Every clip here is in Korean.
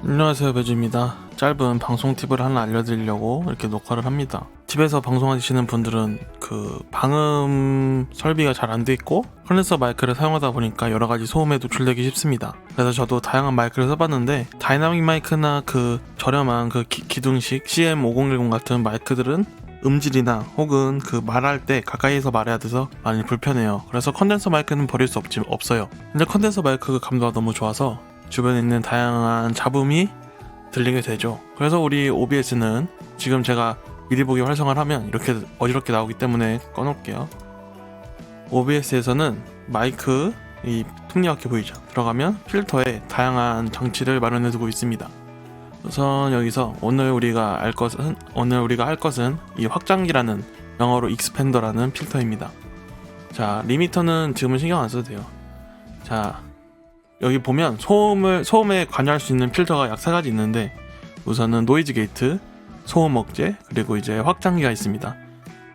안녕하세요, 배주입니다. 짧은 방송 팁을 하나 알려드리려고 이렇게 녹화를 합니다. 집에서 방송하시는 분들은 그 방음 설비가 잘 안 돼 있고 컨덴서 마이크를 사용하다 보니까 여러가지 소음에 노출되기 쉽습니다. 그래서 저도 다양한 마이크를 써봤는데 다이나믹 마이크나 그 저렴한 그 기둥식 CM5010 같은 마이크들은 음질이나 혹은 그 말할 때 가까이에서 말해야 돼서 많이 불편해요. 그래서 컨덴서 마이크는 버릴 수 없어요. 근데 컨덴서 마이크 감도가 너무 좋아서 주변에 있는 다양한 잡음이 들리게 되죠. 그래서 우리 OBS는 지금 제가 미리 보기 활성화를 하면 이렇게 어지럽게 나오기 때문에 꺼놓을게요. OBS에서는 마이크 이 톱니바퀴 보이죠? 들어가면 필터에 다양한 장치를 마련해 두고 있습니다. 우선 여기서 오늘 우리가 할 것은 이 확장기라는 영어로 익스펜더라는 필터입니다. 자, 리미터는 지금은 신경 안 써도 돼요. 자, 여기 보면 소음에 관여할 수 있는 필터가 약 3가지 있는데 우선은 노이즈 게이트, 소음 억제, 그리고 이제 확장기가 있습니다.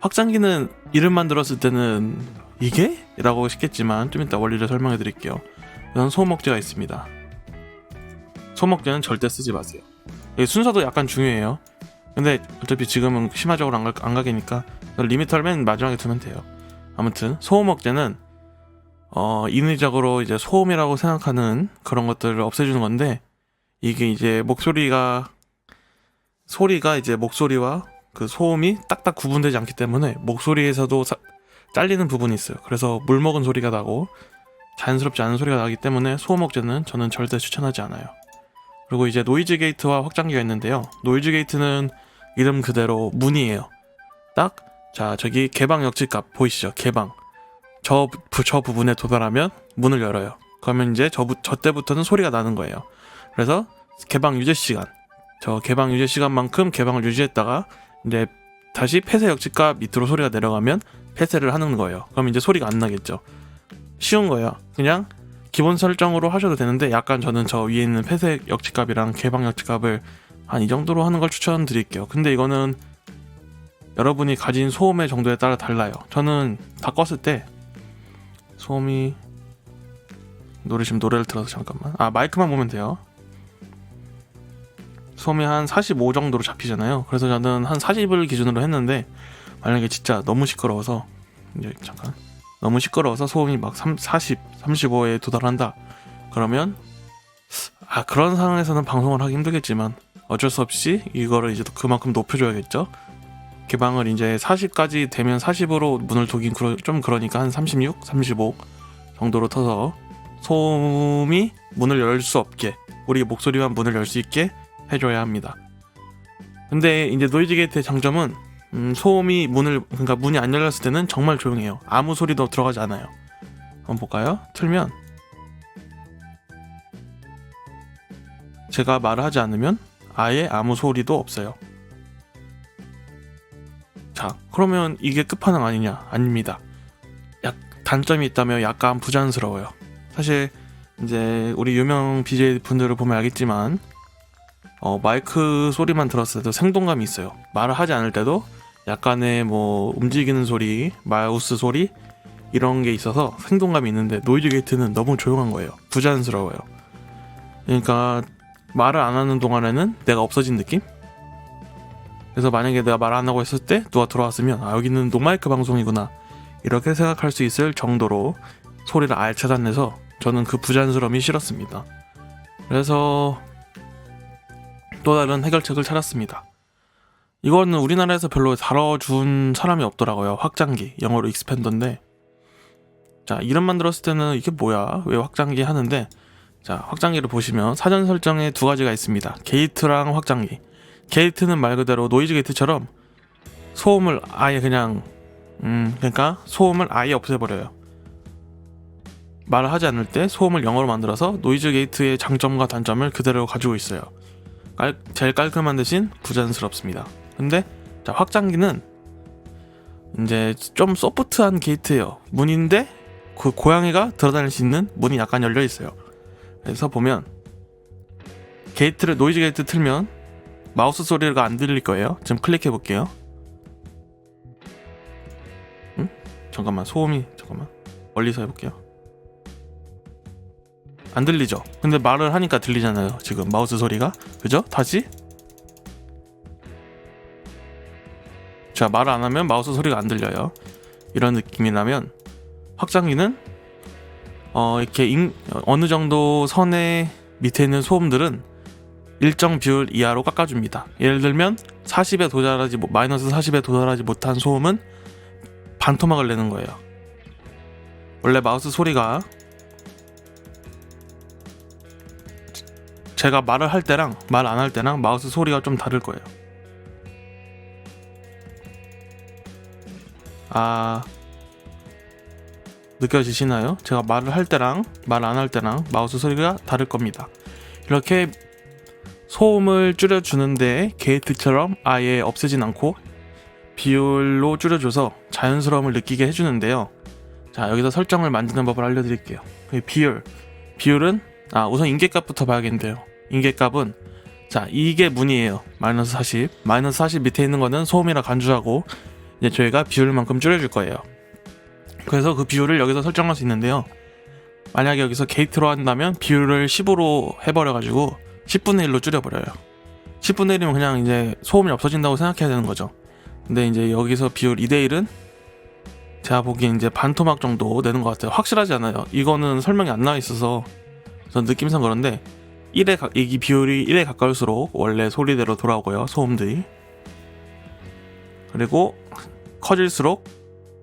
확장기는 이름만 들었을 때는 이게? 라고 싶겠지만 좀 이따 원리를 설명해 드릴게요. 우선 소음 억제가 있습니다. 소음 억제는 절대 쓰지 마세요. 순서도 약간 중요해요. 근데 어차피 지금은 심화적으로 안 가게니까 리미터를 맨 마지막에 두면 돼요. 아무튼 소음 억제는 인위적으로 이제 소음이라고 생각하는 그런 것들을 없애주는 건데 이게 이제 소리가 이제 목소리와 그 소음이 딱딱 구분되지 않기 때문에 목소리에서도 잘리는 부분이 있어요. 그래서 물 먹은 소리가 나고 자연스럽지 않은 소리가 나기 때문에 소음 억제는 저는 절대 추천하지 않아요. 그리고 이제 노이즈 게이트와 확장기가 있는데요. 노이즈 게이트는 이름 그대로 문이에요. 자, 저기 개방 역치값 보이시죠? 개방. 저 부분에 도달하면 문을 열어요. 그러면 이제 저 때부터는 소리가 나는 거예요. 그래서 개방 유지 시간만큼 개방을 유지했다가 이제 다시 폐쇄 역치값 밑으로 소리가 내려가면 폐쇄를 하는 거예요. 그럼 이제 소리가 안 나겠죠. 쉬운 거예요. 그냥 기본 설정으로 하셔도 되는데 약간 저는 저 위에 있는 폐쇄 역치값이랑 개방 역치값을 한 이 정도로 하는 걸 추천드릴게요. 근데 이거는 여러분이 가진 소음의 정도에 따라 달라요. 저는 다 껐을 때 소음이 노래를 틀어서 잠깐만. 마이크만 보면 돼요. 소음이 한 45 정도로 잡히잖아요. 그래서 저는 한 40을 기준으로 했는데 만약에 진짜 너무 시끄러워서 소음이 막 40, 35에 도달한다. 그러면 그런 상황에서는 방송을 하기 힘들겠지만 어쩔 수 없이 이거를 이제 그만큼 높여줘야겠죠. 개방을 이제 40까지 되면 40으로 문을 두긴 좀 그러니까 한 36, 35 정도로 터서 소음이 문을 열 수 없게 우리 목소리만 문을 열 수 있게 해줘야 합니다. 근데 이제 노이즈 게이트의 장점은 소음이 그러니까 문이 안 열렸을 때는 정말 조용해요. 아무 소리도 들어가지 않아요. 한번 볼까요? 틀면 제가 말을 하지 않으면 아예 아무 소리도 없어요. 자, 그러면 이게 끝판왕 아니냐? 아닙니다. 단점이 있다면 약간 부자연스러워요. 사실 이제 우리 유명 BJ 분들을 보면 알겠지만 마이크 소리만 들었을 때도 생동감이 있어요. 말을 하지 않을 때도 약간의 뭐 움직이는 소리, 마우스 소리 이런 게 있어서 생동감이 있는데 노이즈 게이트는 너무 조용한 거예요. 부자연스러워요. 그러니까 말을 안 하는 동안에는 내가 없어진 느낌? 그래서 만약에 내가 말 안 하고 있을 때 누가 들어왔으면 여기는 노마이크 방송이구나 이렇게 생각할 수 있을 정도로 소리를 아예 차단해서 저는 그 부자연스러움이 싫었습니다. 그래서 또 다른 해결책을 찾았습니다. 이거는 우리나라에서 별로 다뤄준 사람이 없더라고요. 확장기, 영어로 익스펜더인데 자, 이름만 들었을 때는 이게 뭐야? 왜 확장기 하는데 자, 확장기를 보시면 사전 설정에 2가지가 있습니다. 게이트랑 확장기. 게이트는 말 그대로 노이즈 게이트처럼 소음을 아예 그러니까 소음을 아예 없애버려요. 말을 하지 않을 때 소음을 0으로 만들어서 노이즈 게이트의 장점과 단점을 그대로 가지고 있어요. 제일 깔끔한 대신 부자연스럽습니다. 근데 자, 확장기는 이제 좀 소프트한 게이트예요. 문인데 그 고양이가 들어다닐 수 있는 문이 약간 열려 있어요. 그래서 보면 노이즈 게이트 틀면 마우스 소리가 안 들릴 거예요. 지금 클릭해 볼게요. 잠깐만 멀리서 해볼게요. 안 들리죠? 근데 말을 하니까 들리잖아요. 지금 마우스 소리가. 그죠? 다시. 자, 말을 안 하면 마우스 소리가 안 들려요. 이런 느낌이 나면 확장기는 이렇게 어느 정도 선의 밑에 있는 소음들은 일정 비율 이하로 깎아줍니다. 예를 들면 40에 도달하지 마이너스 40에 도달하지 못한 소음은 반토막을 내는 거예요. 원래 마우스 소리가 제가 말을 할 때랑 말 안 할 때랑 마우스 소리가 좀 다를 거예요. 느껴지시나요? 제가 말을 할 때랑 말 안 할 때랑 마우스 소리가 다를 겁니다. 이렇게 소음을 줄여주는데 게이트처럼 아예 없애진 않고 비율로 줄여줘서 자연스러움을 느끼게 해주는데요. 자, 여기서 설정을 만드는 법을 알려드릴게요. 비율은 우선 인계값부터 봐야겠는데요. 인계값은 자, 이게 문이에요. 마이너스 40. 마이너스 40 밑에 있는 거는 소음이라 간주하고 이제 저희가 비율만큼 줄여줄 거예요. 그래서 그 비율을 여기서 설정할 수 있는데요. 만약에 여기서 게이트로 한다면 비율을 10으로 해버려가지고 10분의 1로 줄여버려요. 10분의 1이면 그냥 이제 소음이 없어진다고 생각해야 되는 거죠. 근데 이제 여기서 비율 2대 1은 제가 보기엔 이제 반토막 정도 내는 것 같아요. 확실하지 않아요. 이거는 설명이 안 나와 있어서 전 느낌상 그런데 이 비율이 1에 가까울수록 원래 소리대로 돌아오고요. 소음들이. 그리고 커질수록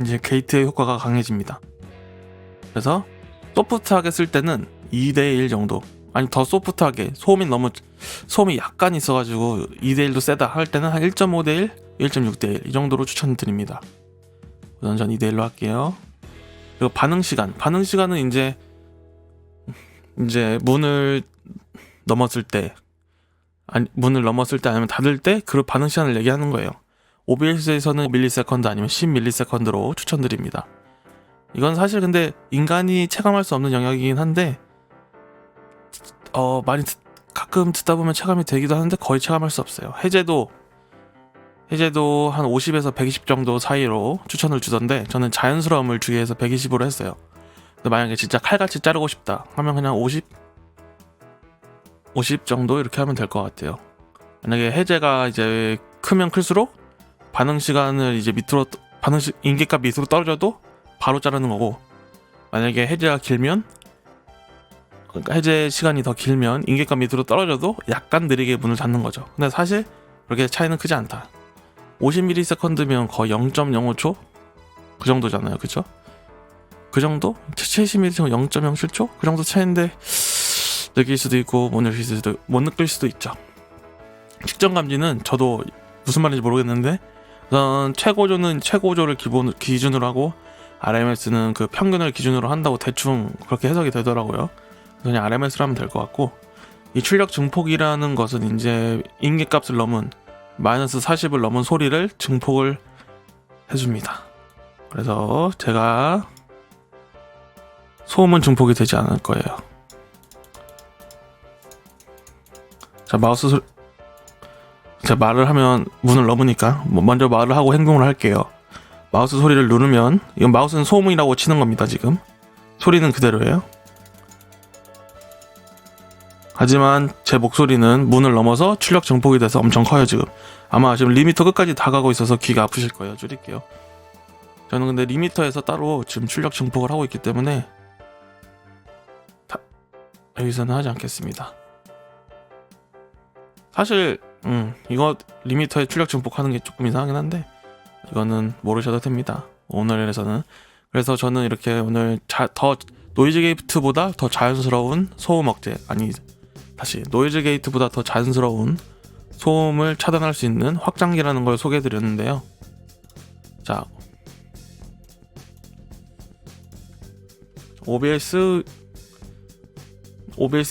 이제 게이트의 효과가 강해집니다. 그래서 소프트하게 쓸 때는 2대 1 정도, 아니 더 소프트하게 소음이 약간 있어가지고 2대 1도 세다 할 때는 한 1.5대 1, 1.6대 1 이 정도로 추천드립니다. 우선 전 2대 1로 할게요. 그리고 반응 시간은 이제 문을 넘었을 때 아니면 닫을 때 그 반응 시간을 얘기하는 거예요. OBS에서는 밀리세컨드 아니면 10밀리세컨드로 추천드립니다. 이건 사실 근데 인간이 체감할 수 없는 영역이긴 한데 많이 가끔 듣다 보면 체감이 되기도 하는데 거의 체감할 수 없어요. 해제도 한 50에서 120 정도 사이로 추천을 주던데 저는 자연스러움을 주기 위해서 120으로 했어요. 근데 만약에 진짜 칼같이 자르고 싶다 하면 그냥 50 정도 이렇게 하면 될 것 같아요. 만약에 해제가 이제 크면 클수록 반응 시간을 이제 인계값 밑으로 떨어져도 바로 자르는 거고, 만약에 해제가 길면, 그러니까 해제 시간이 더 길면 인계값 밑으로 떨어져도 약간 느리게 문을 닫는 거죠. 근데 사실 그렇게 차이는 크지 않다. 50ms면 거의 0.05초? 그 정도잖아요. 그쵸? 그 정도? 70ms면 0.07초? 그 정도 차이인데 느낄 수도 있고 못 느낄 수도 있죠. 측정 감지는 저도 무슨 말인지 모르겠는데 우선 최고조를 기준으로 하고 RMS는 그 평균을 기준으로 한다고 대충 그렇게 해석이 되더라고요. 그냥 RMS로 하면 될 것 같고, 이 출력 증폭이라는 것은 이제 인계값을 넘은 마이너스 40을 넘은 소리를 증폭을 해줍니다. 그래서 제가 소음은 증폭이 되지 않을 거예요. 자, 제가 말을 하면 문을 넘으니까 먼저 말을 하고 행동을 할게요. 마우스 소리를 누르면, 이건 마우스는 소음이라고 치는 겁니다. 지금 소리는 그대로예요. 하지만 제 목소리는 문을 넘어서 출력 증폭이 돼서 엄청 커요. 아마 지금 리미터 끝까지 다 가고 있어서 귀가 아프실 거예요. 줄일게요. 저는 근데 리미터에서 따로 지금 출력 증폭을 하고 있기 때문에 여기서는 하지 않겠습니다. 사실 이거 리미터에 출력 증폭하는 게 조금 이상하긴 한데 이거는 모르셔도 됩니다. 오늘에서는. 그래서 저는 이렇게 오늘 더 노이즈 게이트보다 더 자연스러운 소음 억제, 노이즈 게이트보다 더 자연스러운 소음을 차단할 수 있는 확장기라는 걸 소개해드렸는데요. 자, OBS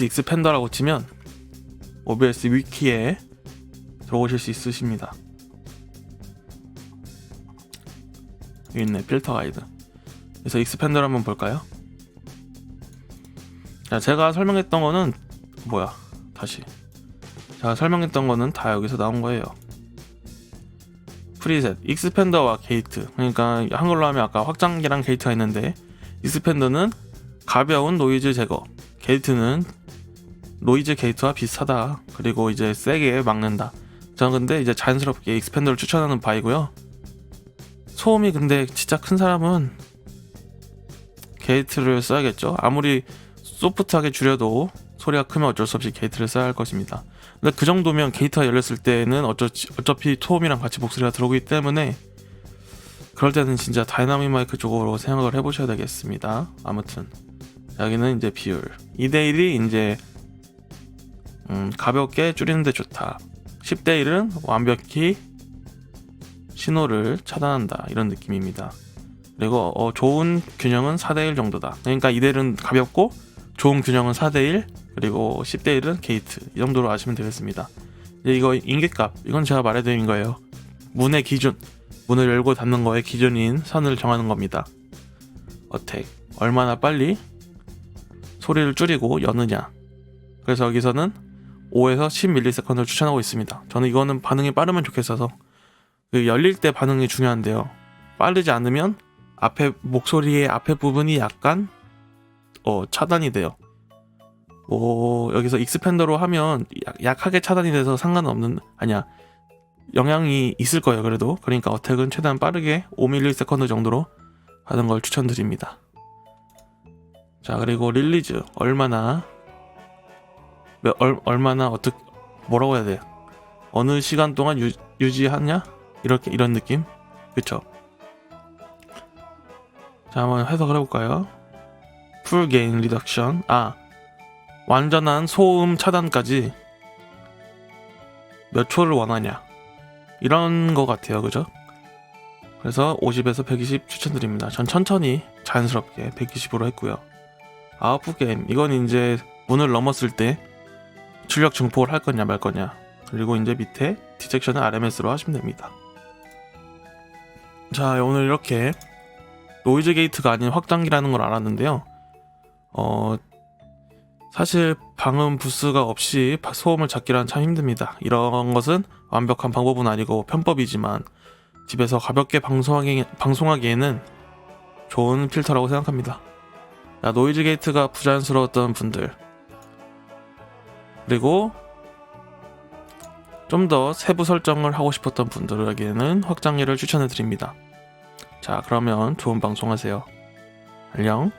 익스펜더라고 치면 OBS 위키에 들어오실 수 있으십니다. 여기 있네, 필터 가이드. 그래서 익스펜더를 한번 볼까요? 자, 제가 설명했던 거는 제가 설명했던 거는 다 여기서 나온 거예요. 프리셋, 익스펜더와 게이트. 그러니까 한글로 하면 아까 확장기랑 게이트가 있는데, 익스펜더는 가벼운 노이즈 제거, 게이트는 노이즈 게이트와 비슷하다. 그리고 이제 세게 막는다. 저는 근데 이제 자연스럽게 익스펜더를 추천하는 바이고요. 소음이 근데 진짜 큰 사람은 게이트를 써야겠죠. 아무리 소프트하게 줄여도 소리가 크면 어쩔 수 없이 게이트를 써야 할 것입니다. 근데 그 정도면 게이트가 열렸을 때는 어차피 소음이랑 같이 목소리가 들어오기 때문에 그럴 때는 진짜 다이나믹 마이크 쪽으로 생각을 해보셔야 되겠습니다. 아무튼 여기는 이제 비율 2대1이 이제 가볍게 줄이는데 좋다. 10대1은 완벽히 신호를 차단한다, 이런 느낌입니다. 그리고 좋은 균형은 4대1 정도다. 그러니까 2대1은 가볍고 좋은 균형은 4대1, 그리고 10대1은 게이트, 이 정도로 아시면 되겠습니다. 이제 이거 인계값, 이건 제가 말해드린 거예요. 문의 기준, 문을 열고 닫는 거에 기준인 선을 정하는 겁니다. 어택, 얼마나 빨리 소리를 줄이고 여느냐. 그래서 여기서는 5에서 10ms를 추천하고 있습니다. 저는 이거는 반응이 빠르면 좋겠어서, 열릴 때 반응이 중요한데요. 빠르지 않으면 목소리의 앞에 부분이 약간 차단이 돼요. 여기서 익스펜더로 하면 약하게 차단이 돼서 상관없는, 영향이 있을 거예요. 그러니까 어택은 최대한 빠르게 5ms 정도로 하는 걸 추천드립니다. 자, 그리고 릴리즈 얼마나 뭐라고 해야 돼? 어느 시간 동안 유지하냐? 이런 느낌? 그쵸? 자, 한번 해석을 해볼까요? 풀 게인 리덕션, 완전한 소음 차단까지 몇 초를 원하냐, 이런 거 같아요. 그죠? 그래서 50에서 120 추천드립니다. 전 천천히 자연스럽게 120으로 했고요. 아웃풋 게임, 이건 이제 문을 넘었을 때 출력 증폭을 할 거냐 말 거냐. 그리고 이제 밑에 디텍션은 RMS로 하시면 됩니다. 자, 오늘 이렇게 노이즈 게이트가 아닌 확장기라는 걸 알았는데요. 사실 방음 부스가 없이 소음을 잡기란 참 힘듭니다. 이런 것은 완벽한 방법은 아니고 편법이지만 집에서 가볍게 방송하기에는 좋은 필터라고 생각합니다. 노이즈 게이트가 부자연스러웠던 분들, 그리고 좀 더 세부 설정을 하고 싶었던 분들에게는 확장기를 추천해 드립니다. 자, 그러면 좋은 방송 하세요. 안녕.